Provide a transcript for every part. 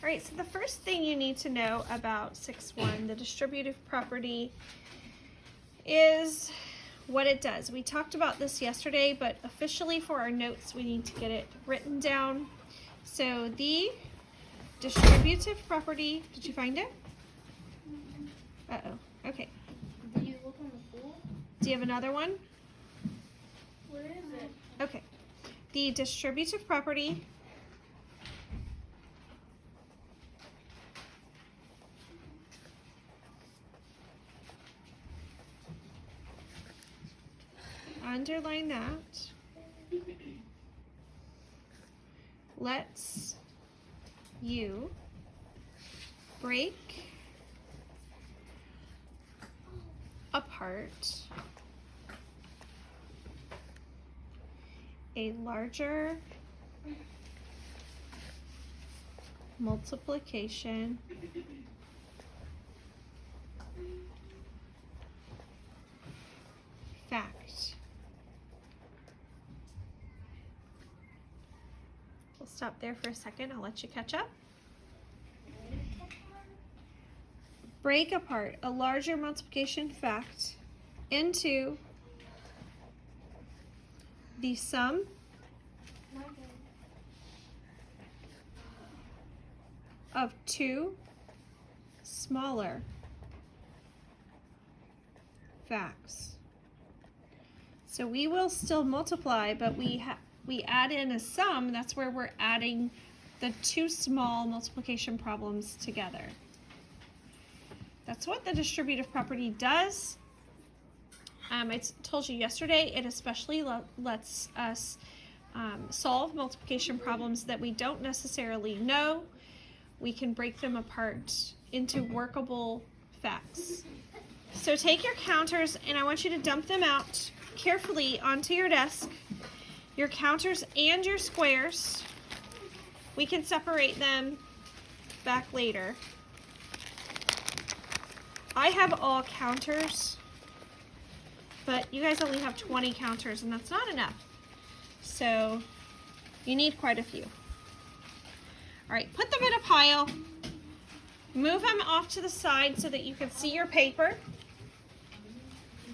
All right, so the first thing you need to know about 6.1, the distributive property, is what it does. We talked about this yesterday, but officially for our notes, we need to get it written down. So the distributive property, did you find it? Uh-oh, okay. Did you look on the pool? Do you have another one? Where is it? Okay. The distributive property underline that, lets you break apart a larger multiplication fact. We'll stop there for a second. I'll let you catch up. Break apart a larger multiplication fact into the sum of two smaller facts. So we will still multiply, but we add in a sum. That's where we're adding the two small multiplication problems together. That's what the distributive property does. I told you yesterday, it especially lets us solve multiplication problems that we don't necessarily know. We can break them apart into workable facts. So take your counters and I want you to dump them out carefully onto your desk. Your counters and your squares. We can separate them back later. I have all counters, but you guys only have 20 counters and that's not enough. So you need quite a few. All right, put them in a pile. Move them off to the side so that you can see your paper,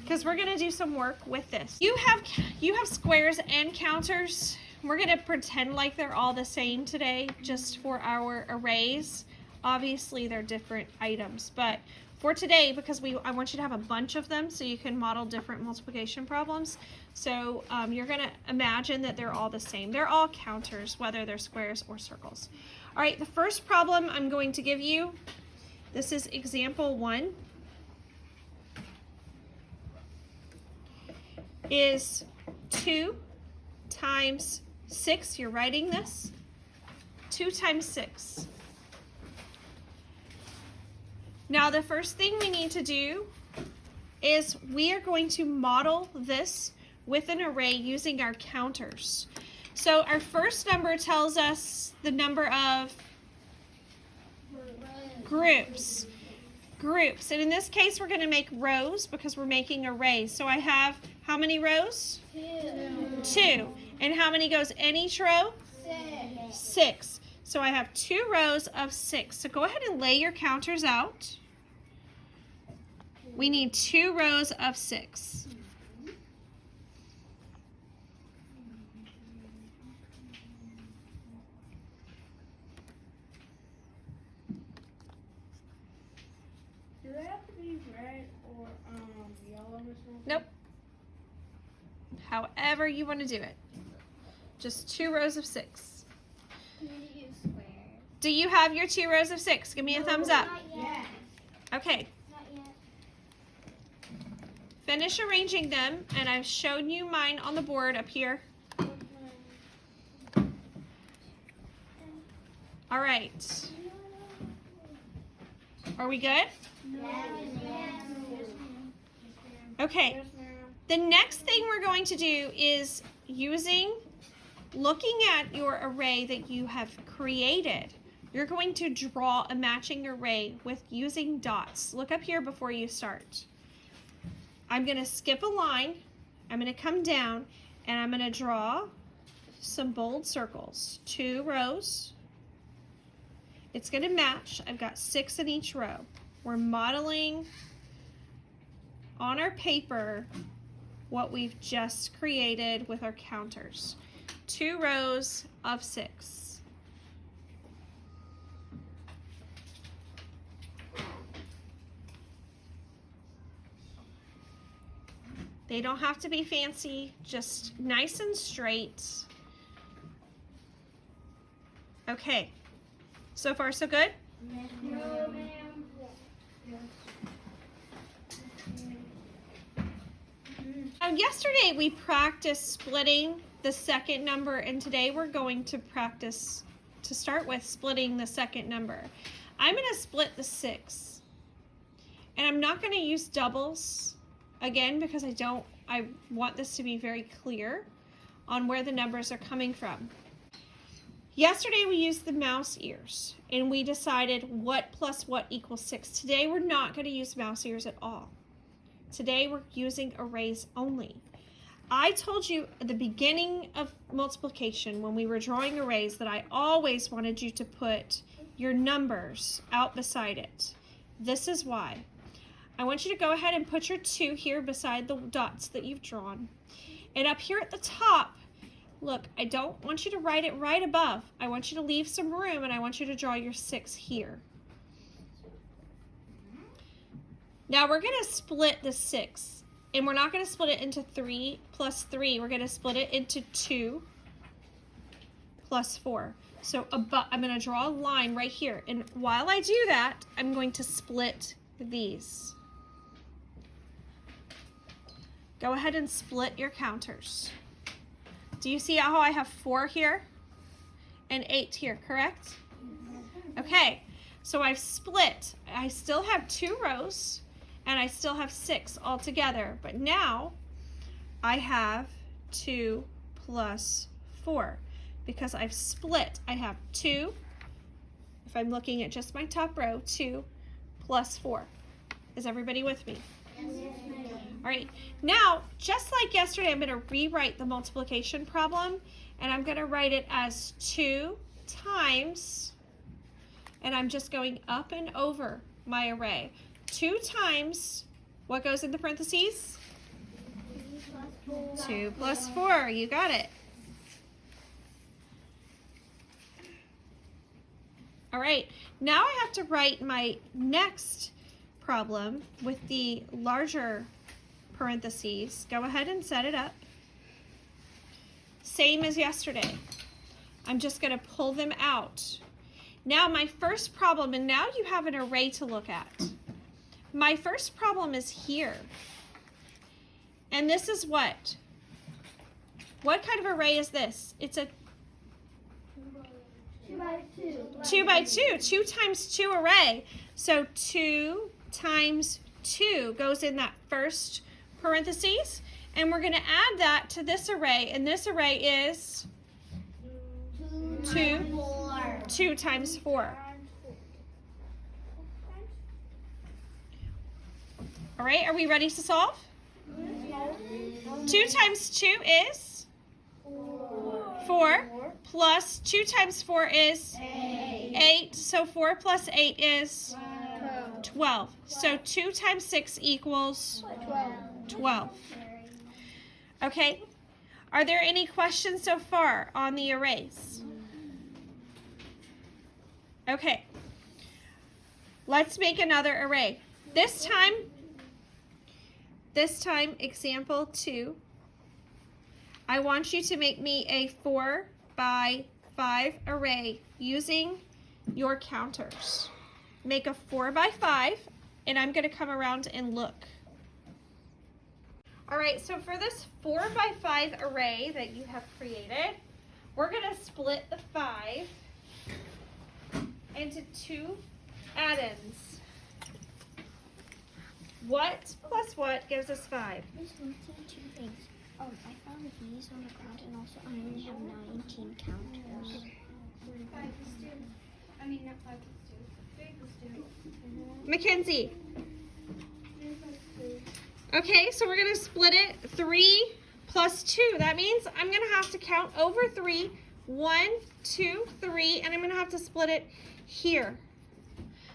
because we're gonna do some work with this. You have squares and counters. We're gonna pretend like they're all the same today just for our arrays. Obviously they're different items, but for today, because I want you to have a bunch of them so you can model different multiplication problems. So you're gonna imagine that they're all the same. They're all counters, whether they're squares or circles. All right, the first problem I'm going to give you, this is example 1, is 2 times 6. You're writing this. 2 times 6. Now the first thing we need to do is we are going to model this with an array using our counters. So our first number tells us the number of groups. And in this case we're going to make rows because we're making arrays. So I have how many rows? 2. And how many goes in each row? 6. So I have 2 rows of 6. So go ahead and lay your counters out. We need 2 rows of 6. Do they have to be red or yellow? Nope. However you want to do it. Just 2 rows of 6. Do you have your 2 rows of 6? Give me a thumbs up. Not yet. Okay. Not yet. Finish arranging them, and I've shown you mine on the board up here. All right. Are we good? Okay. The next thing we're going to do is looking at your array that you have created. You're going to draw a matching array with using dots. Look up here before you start. I'm going to skip a line. I'm going to come down and I'm going to draw some bold circles. 2 rows. It's going to match. I've got 6 in each row. We're modeling on our paper what we've just created with our counters. 2 rows of 6. They don't have to be fancy, just nice and straight. Okay, so far so good? No, ma'am. Yesterday we practiced splitting the second number, and today we're going to practice, to start with, splitting the second number. I'm going to split the 6, and I'm not going to use doubles again because I want this to be very clear on where the numbers are coming from. Yesterday we used the mouse ears and we decided what plus what equals 6. Today we're not going to use mouse ears at all. Today we're using arrays only. I told you at the beginning of multiplication when we were drawing arrays that I always wanted you to put your numbers out beside it. This is why. I want you to go ahead and put your 2 here beside the dots that you've drawn. And up here at the top, look, I don't want you to write it right above. I want you to leave some room and I want you to draw your 6 here. Now we're going to split the 6. And we're not going to split it into 3 plus 3. We're going to split it into 2 plus 4. So I'm going to draw a line right here. And while I do that, I'm going to split these. Go ahead and split your counters. Do you see how I have 4 here and 8 here, correct? Okay, so I've split. I still have 2 rows and I still have 6 all together, but now I have 2 plus 4 because I've split. I have 2, if I'm looking at just my top row, 2 plus 4. Is everybody with me? Yes, ma'am. All right, now, just like yesterday, I'm going to rewrite the multiplication problem, and I'm going to write it as 2 times, and I'm just going up and over my array. 2 times, what goes in the parentheses? 2 plus 4, you got it. All right, now I have to write my next problem with the larger parentheses. Go ahead and set it up. Same as yesterday. I'm just going to pull them out. Now my first problem, and now you have an array to look at. My first problem is here. And this is what? What kind of array is this? It's a 2 by 2. 2 by 2. 2 times 2 array. So 2 times 2 goes in that first parentheses, and we're going to add that to this array, and this array is 2 times 4. All right, are we ready to solve? 2 times 2 is 4, plus 2 times 4 is 8, so 4 plus 8 is 12. So 2 times 6 equals 12. Okay, are there any questions so far on the arrays? Okay, let's make another array. This time, example 2, I want you to make me a 4 by 5 array using your counters. Make a 4 by 5, and I'm going to come around and look. All right, so for this 4 by 5 array that you have created, we're going to split the 5 into 2 addends. What plus what gives us 5? There's one thing, 2 things. I found these on the ground, and also I only have 19 counters. 5 plus 2. I mean, not 5 plus 2. 3 plus 2. Mackenzie. 3 plus 2. Okay, so we're going to split it 3 plus 2. That means I'm going to have to count over 3, 1, 2, 3, and I'm going to have to split it here.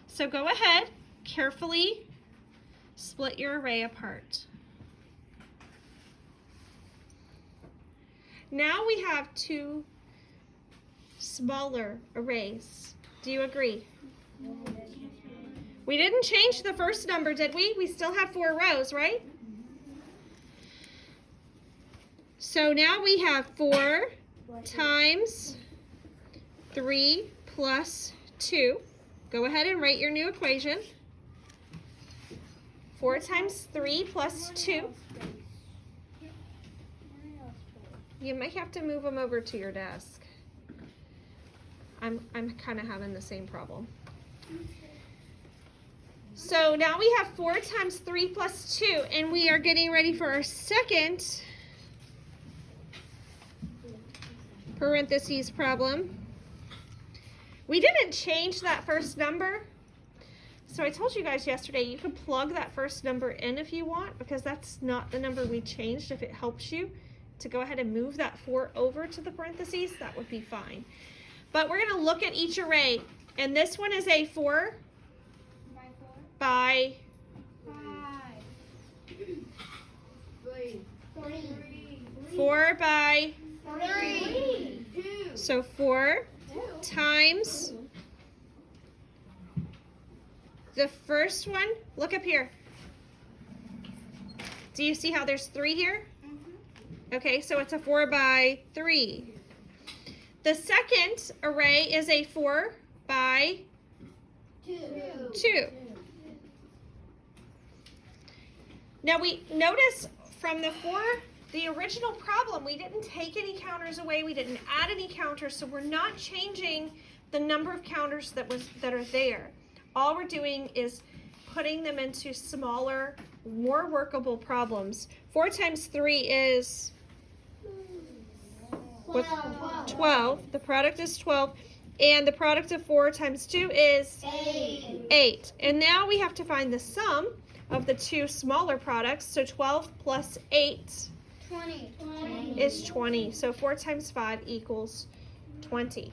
So go ahead, carefully split your array apart. Now we have 2 smaller arrays. Do you agree? We didn't change the first number, did we? We still have 4 rows, right? So now we have 4 times 3 plus 2. Go ahead and write your new equation. 4 times 3 plus 2. You might have to move them over to your desk. I'm kind of having the same problem. So now we have 4 times 3 plus 2, and we are getting ready for our second parentheses problem. We didn't change that first number. So I told you guys yesterday you can plug that first number in if you want, because that's not the number we changed. If it helps you to go ahead and move that 4 over to the parentheses, that would be fine. But we're going to look at each array, and this one is a 4 by 4 by 3. So 4 times the first one. Look up here. Do you see how there's 3 here? Okay, so it's a 4 by 3. The second array is a 4 by 2. Now we notice from the original problem, we didn't take any counters away, we didn't add any counters, so we're not changing the number of counters that are there. All we're doing is putting them into smaller, more workable problems. 4 times 3 is 12. The product is 12. And the product of 4 times 2 is 8. And now we have to find the sum of the 2 smaller products. So 12 plus 8 is 20. So 4 times 5 equals 20.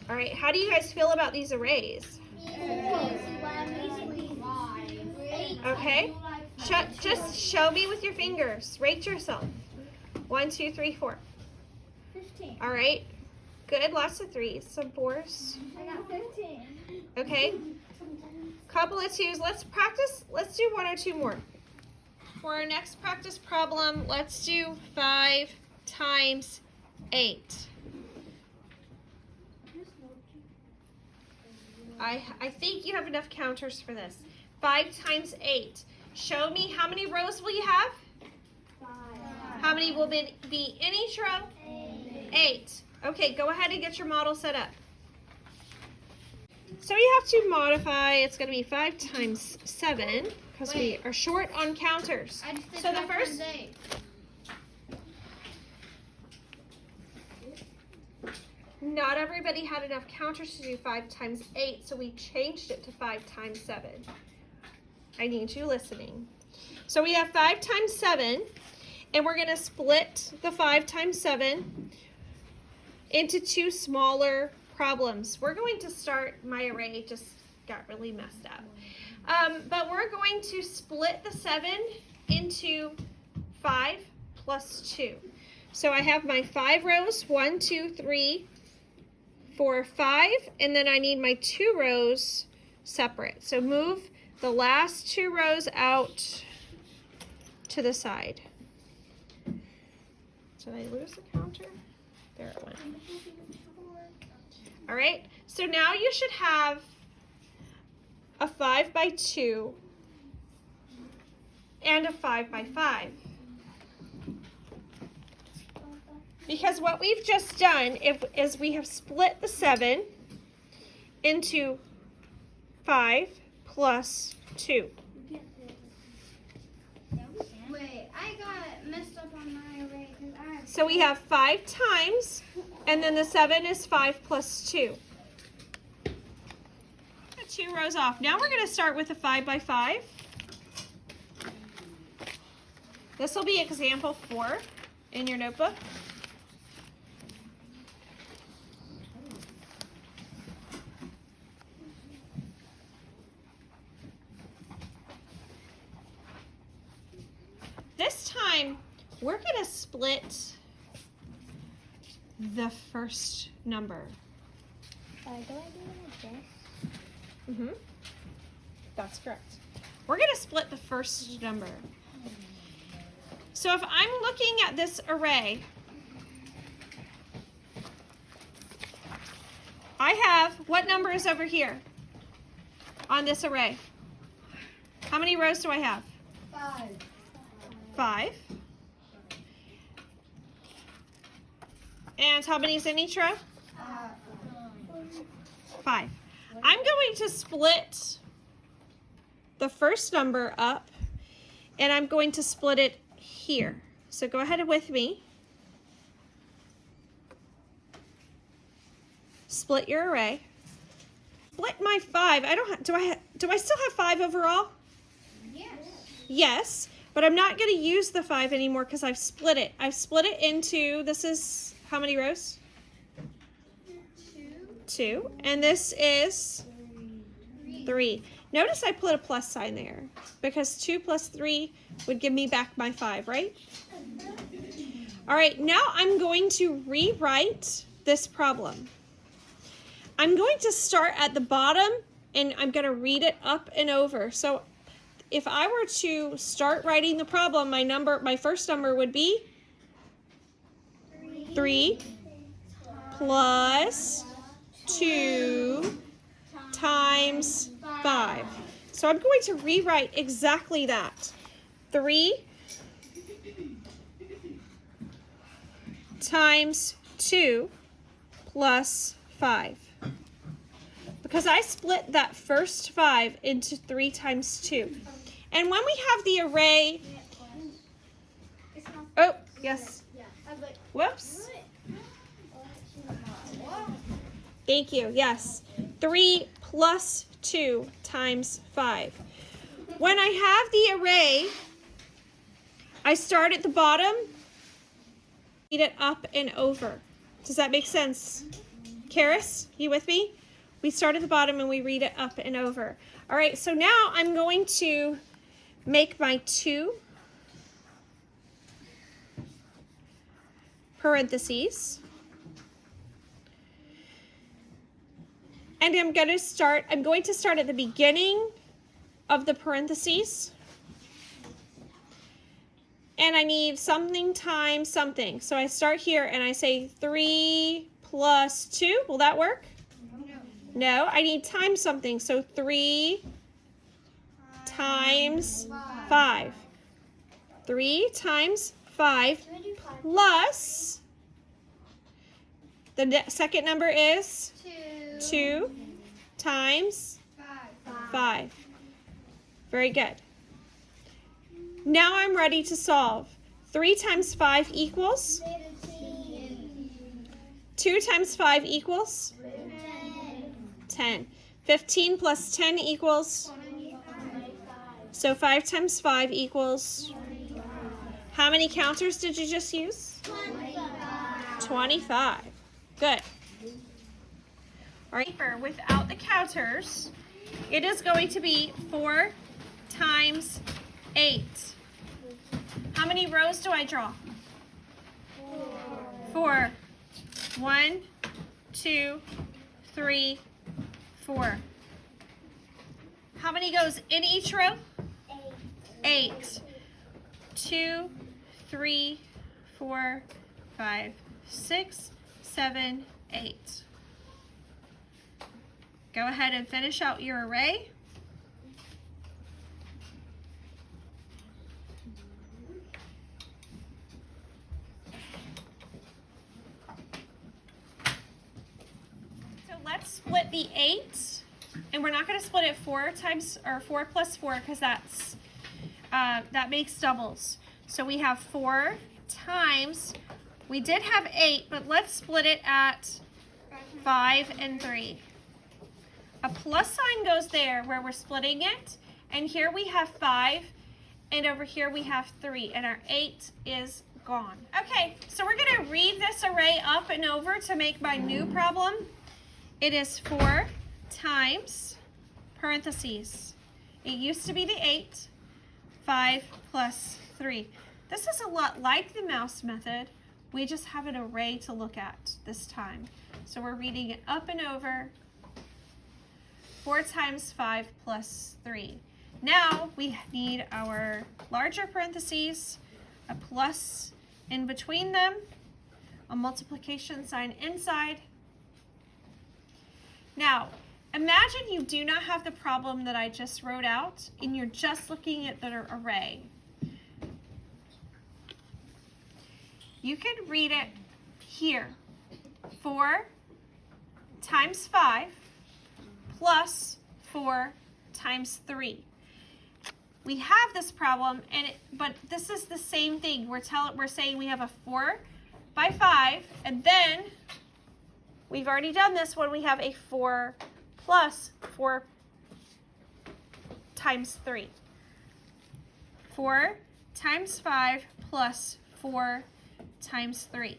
All right, how do you guys feel about these arrays? Okay, just show me with your fingers. Rate yourself. 1, 2, 3, 4. 15. All right, good. Lots of 3s, some 4s. I got 15. Okay, couple of 2s. Let's practice. Let's do 1 or 2 more. For our next practice problem, let's do 5 times 8. I think you have enough counters for this. 5 times 8. Show me how many rows will you have? 5. How many will be in each row? 8. Okay, go ahead and get your model set up. So you have to modify. It's going to be 5 times 7 because we are short on counters. I just did So the 5 first. times 8. Not everybody had enough counters to do 5 times 8, so we changed it to 5 times 7. I need you listening. So we have 5 times 7, and we're going to split the 5 times 7 into 2 smaller problems. We're going to start, my array just got really messed up. But we're going to split the 7 into 5 plus 2. So I have my 5 rows, 1, 2, 3, 4, 5, and then I need my 2 rows separate. So move the last 2 rows out to the side. Did I lose the counter? There it went. All right, so now you should have a 5 by 2 and a 5 by 5. Because what we've just done is we have split the 7 into 5 plus 2. Wait, I got messed up on my array because I have. So we have 5 times, and then the 7 is 5 plus 2. 2 rows off. Now we're going to start with a 5 by 5. This will be example 4 in your notebook. we're gonna split the first number. Do I do it like this? Mm-hmm. That's correct. We're gonna split the first number. So if I'm looking at this array, I have, what number is over here on this array? How many rows do I have? 5. 5. And how many is in each row? 5. I'm going to split the first number up, and I'm going to split it here. So go ahead with me. Split your array. Split my 5. Do I still have 5 overall? Yes. Yes, but I'm not going to use the 5 anymore because I've split it. I've split it into, this is how many rows? 2. And this is 3. Notice I put a plus sign there because 2 plus 3 would give me back my 5, right? All right, now I'm going to rewrite this problem. I'm going to start at the bottom and I'm going to read it up and over. So if I were to start writing the problem, my first number would be 3 plus 2 times 5. So I'm going to rewrite exactly that. 3 times 2 plus 5. Because I split that first 5 into 3 times 2. And when we have the array, oh, yes. Whoops. Thank you, yes. 3 plus 2 times 5. When I have the array, I start at the bottom, read it up and over. Does that make sense? Karis, you with me? We start at the bottom and we read it up and over. All right, so now I'm going to make my 2 parentheses. And I'm going to start at the beginning of the parentheses. And I need something times something. So I start here and I say 3 plus 2. Will that work? No, I need times something. So 3 times 5. 3 times 5 plus, the second number is 2 times 5. Very good. Now I'm ready to solve. 3 times 5 equals? 2 times 5 equals? 10. 15 plus 10 equals? So 5 times 5 equals? How many counters did you just use? 25. Good. All right, without the counters, it is going to be 4 times 8. How many rows do I draw? 4. 1, 2, 3, 4. How many goes in each row? 8. 2, 3, 4, 5, 6, 7, 8. Go ahead and finish out your array. So let's split the 8, and we're not going to split it 4 plus 4 because that makes doubles. So we have 4 times, we did have 8, but let's split it at 5 and 3. A plus sign goes there where we're splitting it, and here we have 5, and over here we have 3, and our 8 is gone. Okay, so we're going to read this array up and over to make my new problem. It is 4 times, parentheses. It used to be the 8, 5 plus 3. This is a lot like the mouse method. We just have an array to look at this time. So we're reading it up and over. 4 times 5 plus 3. Now we need our larger parentheses, a plus in between them, a multiplication sign inside. Now, imagine you do not have the problem that I just wrote out and you're just looking at the array. You can read it here. 4 times 5 plus 4 times 3. We have this problem, but this is the same thing. We're saying we have a 4 by 5, and then we've already done this when we have a 4 plus 4 times 3. 4 times 5 plus 4 times 3.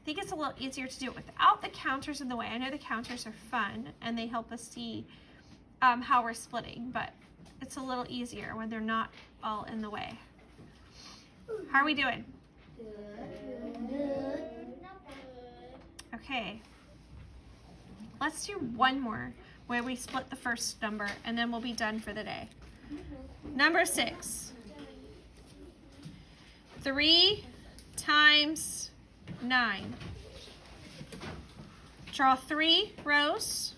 I think it's a little easier to do it without the counters in the way. I know the counters are fun and they help us see how we're splitting, but it's a little easier when they're not all in the way. How are we doing? Good. Okay. Let's do one more where we split the first number and then we'll be done for the day. Number 6. 3 times 9. Draw 3 rows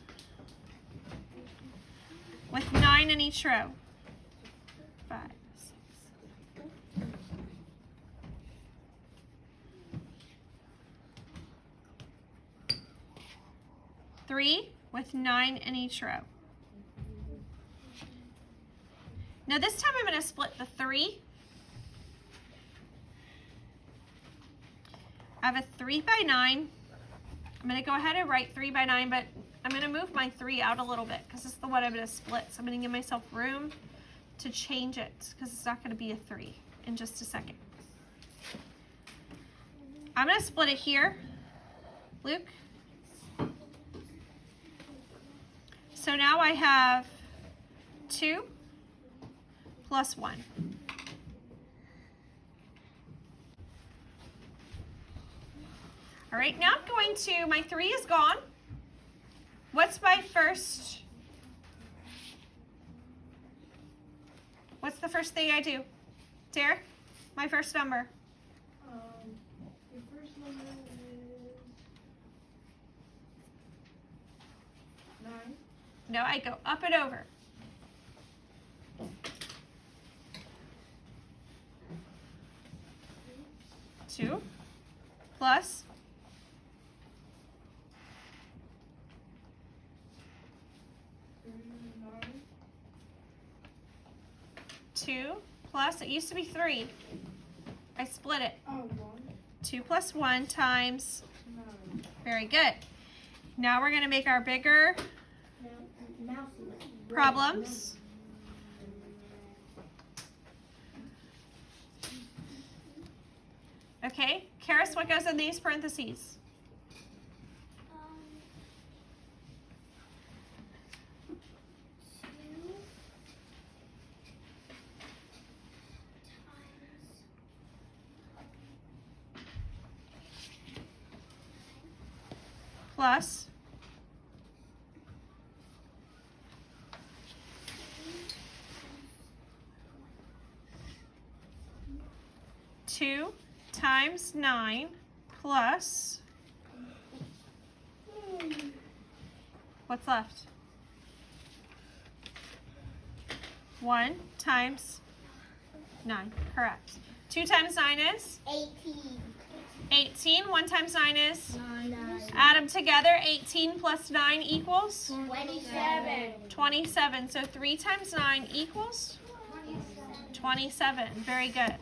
with 9 in each row. 5, 6. 3 with 9 in each row. Now this time I'm going to split the 3. I have a 3 by 9. I'm going to go ahead and write 3 by 9, but I'm going to move my 3 out a little bit because this is the one I'm going to split. So I'm going to give myself room to change it because it's not going to be a 3 in just a second. I'm going to split it here. Luke? So now I have 2 plus 1. All right, now I'm going to, my 3 is gone. What's the first thing I do? Derek, my first number. Your first number is 9. No, I go up and over. Two plus 2 plus, it used to be 3. I split it. Oh, 1. 2 plus 1 times. 9. Very good. Now we're going to make our bigger problems. Okay, Karis, what goes in these parentheses? 2 plus 2 times 9 plus, what's left? 1 times 9, correct. 2 times 9 is? 18. 18. 1 times 9 is? 9. Add them together. 18 plus 9 equals? 27. 27. So 3 times 9 equals? 27. Very good.